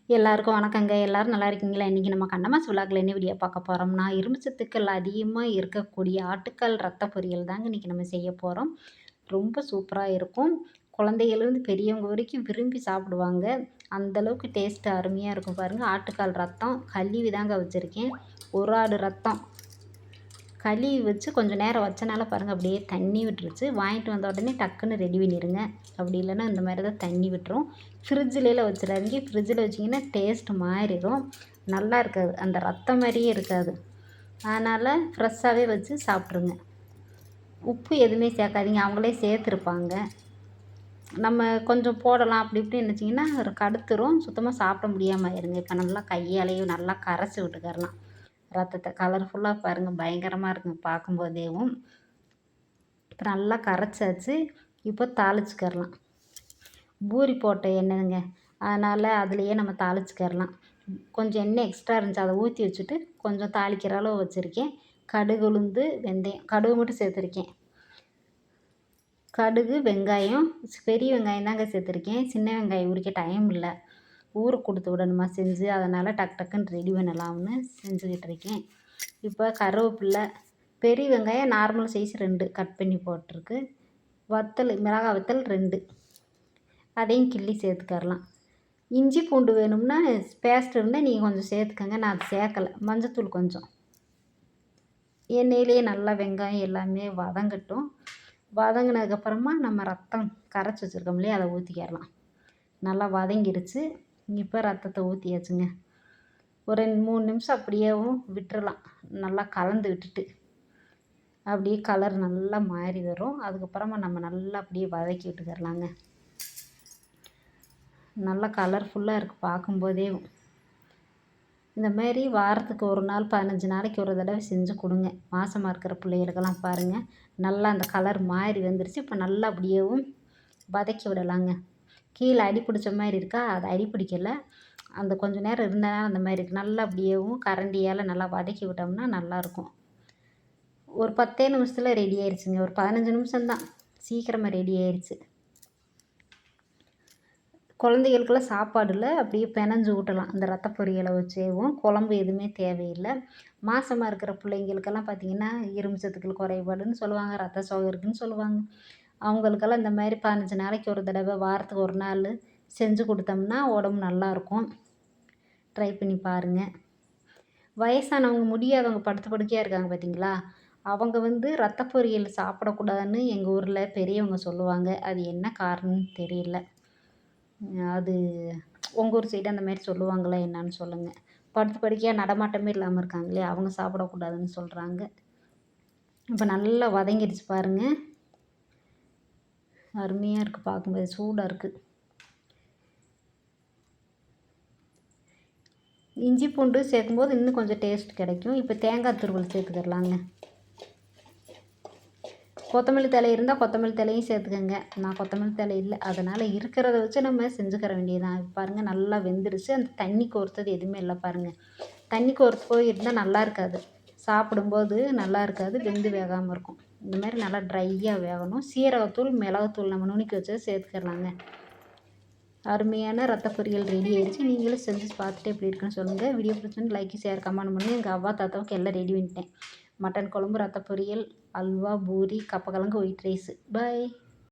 எல்லாருக்கும் வணக்கங்க. எல்லாரும் நல்லா இருக்கீங்களா? இன்னைக்கு நம்ம கண்ணமாஸ் விலாக்ல என்ன வீடியோ பார்க்க போறோம்னா, இரும்பு சத்துக்கள் அதிகமா இருக்கக்கூடிய ஆட்டுக்கால் ரத்த பொரியல் தாங்க இன்னைக்கு நம்ம செய்ய போறோம். ரொம்ப சூப்பரா இருக்கும். குழந்தைகள்லேருந்து பெரியவங்க வரைக்கும் விரும்பி சாப்பிடுவாங்க. அந்த அளவுக்கு டேஸ்ட் அருமையா இருக்கும் பாருங்க. ஆட்டுக்கால் ரத்தம் கழுவி தாங்க வச்சிருக்கேன். ஒரு ஆடு ரத்தம் கழுவி வச்சு கொஞ்சம் நேரம் வச்சனால பாருங்கள் அப்படியே தண்ணி விட்டுருச்சு. வாங்கிட்டு வந்த உடனே டக்குன்னு ரெடி பண்ணிடுங்க. அப்படி இல்லைன்னா இந்த மாதிரி தான் தண்ணி விட்டுரும். ஃப்ரிட்ஜிலலாம் வச்சிடாதீங்க. ஃப்ரிட்ஜில் வச்சிங்கன்னா டேஸ்ட் மாறிடும். நல்லா இருக்காது, அந்த ரத்தம் மாதிரியே இருக்காது. அதனால் ஃப்ரெஷ்ஷாகவே வச்சு சாப்பிட்ருங்க. உப்பு எதுவுமே சேர்க்காதீங்க, அவங்களே சேர்த்துருப்பாங்க. நம்ம கொஞ்சம் போடலாம் அப்படி இப்படின்னு நினச்சிங்கன்னா கடுத்துரும், சுத்தமாக சாப்பிட முடியாமல் ஆயிருங்க. இப்போ நல்லா கையாலேயும் நல்லா கரைச்சி விட்டுக்கரலாம் ரத்தத்தை. கலர்ஃபுல்லாக பாருங்கள், பயங்கரமாக இருக்குங்க பார்க்கும்போதேவும். இப்போ நல்லா கரைச்சாச்சு. இப்போ தாளிச்சுக்கரலாம். பூரி போட்ட எண்ணெய்ங்க, அதனால் அதுலேயே நம்ம தாளிச்சுக்கரலாம். கொஞ்சம் எண்ணெய் எக்ஸ்ட்ரா இருந்துச்சு, அதை ஊற்றி வச்சுட்டு கொஞ்சம் தாளிக்கிற அளவு வச்சுருக்கேன். கடுகு, உளுந்து, வெந்தயம், கடுகு மட்டும் சேர்த்துருக்கேன். கடுகு, வெங்காயம், பெரிய வெங்காயம் தாங்க சேர்த்துருக்கேன். சின்ன வெங்காயம் உரிக்க டைம் இல்லை, ஊருக்கு கொடுத்து விடணுமா செஞ்சு, அதனால் டக்கு டக்குன்னு ரெடி பண்ணலாம்னு செஞ்சுக்கிட்டு இருக்கேன். இப்போ கருவேப்பில்லை, பெரிய வெங்காயம் நார்மல் சைஸ் 2 கட் பண்ணி போட்டிருக்கு. வத்தல், மிளகாய் வத்தல் 2, அதையும் கிள்ளி சேர்த்துக்கரலாம். இஞ்சி பூண்டு வேணும்னா பேஸ்ட் இருந்தால் நீங்கள் கொஞ்சம் சேர்த்துக்கங்க, நான் அது சேர்க்கலை. மஞ்சத்தூள் கொஞ்சம். எண்ணெயிலேயே நல்லா வெங்காயம் எல்லாமே வதங்கட்டும். வதங்கினதுக்கப்புறமா நம்ம ரத்தம் கரைச்சி வச்சுருக்கோம் இல்லையா, அதை ஊற்றிக்கிறலாம். நல்லா வதங்கிடுச்சு. இப்போ ரத்தத்தை ஊற்றியாச்சுங்க. ஒரு 3 நிமிஷம் அப்படியேவும் விட்டுறலாம். நல்லா கலந்து விட்டுட்டு அப்படியே கலர் நல்லா மாறி வரும். அதுக்கப்புறமா நம்ம நல்லா அப்படியே வதக்கி விட்டுக்கிறலாங்க. நல்லா கலர்ஃபுல்லாக இருக்குது பார்க்கும்போதே. இந்த மாதிரி வாரத்துக்கு ஒரு நாள் 15 நாளைக்கு ஒரு தடவை செஞ்சு கொடுங்க. மாசமாக இருக்கிற பிள்ளைகளுக்கெல்லாம் பாருங்கள், நல்லா அந்த கலர் மாறி வந்துருச்சு. இப்போ நல்லா அப்படியேவும் வதக்கி விடலாங்க. கீழே அடி பிடிச்ச மாதிரி இருக்கா, அது அடி பிடிக்கலை, அந்த கொஞ்சம் நேரம் இருந்தனால அந்த மாதிரி இருக்குது. நல்லா அப்படியேவும் கரண்டியால் நல்லா வதக்கி விட்டோம்னா நல்லாயிருக்கும். ஒரு 10 நிமிஷத்தில் ரெடி ஆயிடுச்சுங்க. ஒரு 15 நிமிஷம்தான், சீக்கிரமாக ரெடி ஆயிடுச்சு. குழந்தைகளுக்கெல்லாம் சாப்பாடில் அப்படியே பெனஞ்சு ஊட்டலாம் இந்த ரத்த பொரியலை வச்சேவும். குழம்பு எதுவுமே தேவையில்லை. மாசமாக இருக்கிற பிள்ளைங்களுக்கெல்லாம் பார்த்திங்கன்னா இரும்பு சத்துக்கள் குறைபாடுன்னு சொல்லுவாங்க, ரத்த சோகை இருக்குதுன்னு சொல்லுவாங்க. அவங்களுக்கெல்லாம் இந்த மாதிரி 15 நாளைக்கு ஒரு தடவை வாரத்துக்கு ஒரு நாள் செஞ்சு கொடுத்தோம்னா உடம்பு நல்லாயிருக்கும். ட்ரை பண்ணி பாருங்கள். வயசானவங்க, முடியாதவங்க, படுத்த படுக்கையாக இருக்காங்க பார்த்திங்களா, அவங்க ரத்த பொரியல் சாப்பிடக்கூடாதுன்னு எங்கள் ஊரில் பெரியவங்க சொல்லுவாங்க. அது என்ன காரணம்னு தெரியல. அது உங்கள் ஊர் சைடு அந்த மாதிரி சொல்லுவாங்களா என்னான்னு சொல்லுங்கள். படுத்து படுக்கையாக நடமாட்டமே இல்லாமல் இருக்காங்களே, அவங்க சாப்பிடக்கூடாதுன்னு சொல்கிறாங்க. இப்போ நல்லா வதங்கிடுச்சு பாருங்கள். அருமையாக இருக்குது பார்க்கும்போது, சூடாக இருக்குது. இஞ்சி பூண்டு சேர்க்கும்போது இன்னும் கொஞ்சம் டேஸ்ட் கிடைக்கும். இப்போ தேங்காய் துருவல் சேர்த்துக்கிறலாங்க. கொத்தமல்லி தழை இருந்தால் கொத்தமல்லி தழையும் சேர்த்துக்கங்க. நான் கொத்தமல்லி தழை இல்லை, அதனால் இருக்கிறத வச்சு நம்ம செஞ்சுக்கிற வேண்டியதுதான். பாருங்கள் நல்லா வெந்துருச்சு. அந்த தண்ணி கோர்த்தது எதுவுமே இல்லை பாருங்கள். தண்ணி கோர்த்து போய் இருந்தால் நல்லா இருக்காது, சாப்பிடும்போது நல்லா இருக்காது, வெந்து வேகாமல் இருக்கும். இந்த மாதிரி நல்லா ட்ரையாக வேகணும். சீரகத்தூள், மிளகுத்தூள் நம்ம நுணுக்கி வச்சதை சேர்த்துக்கிறலாங்க. அருமையான ரத்த பொரியல் ரெடி ஆயிடுச்சு. நீங்களும் செஞ்சு பார்த்துட்டு எப்படி இருக்குன்னு சொல்லுங்கள். வீடியோ பிடிச்சிருந்து லைக், ஷேர், கமெண்ட் பண்ணுங்கள். எங்கள் அவ்வா தாத்தாவுக்கு எல்லாம் ரெடி பண்ணிட்டேன். மட்டன் குழம்பு, ரத்த பொரியல், அல்வா, பூரி, கப்பக்கிழங்கு, ஒயிட் ரைஸு. பாய்.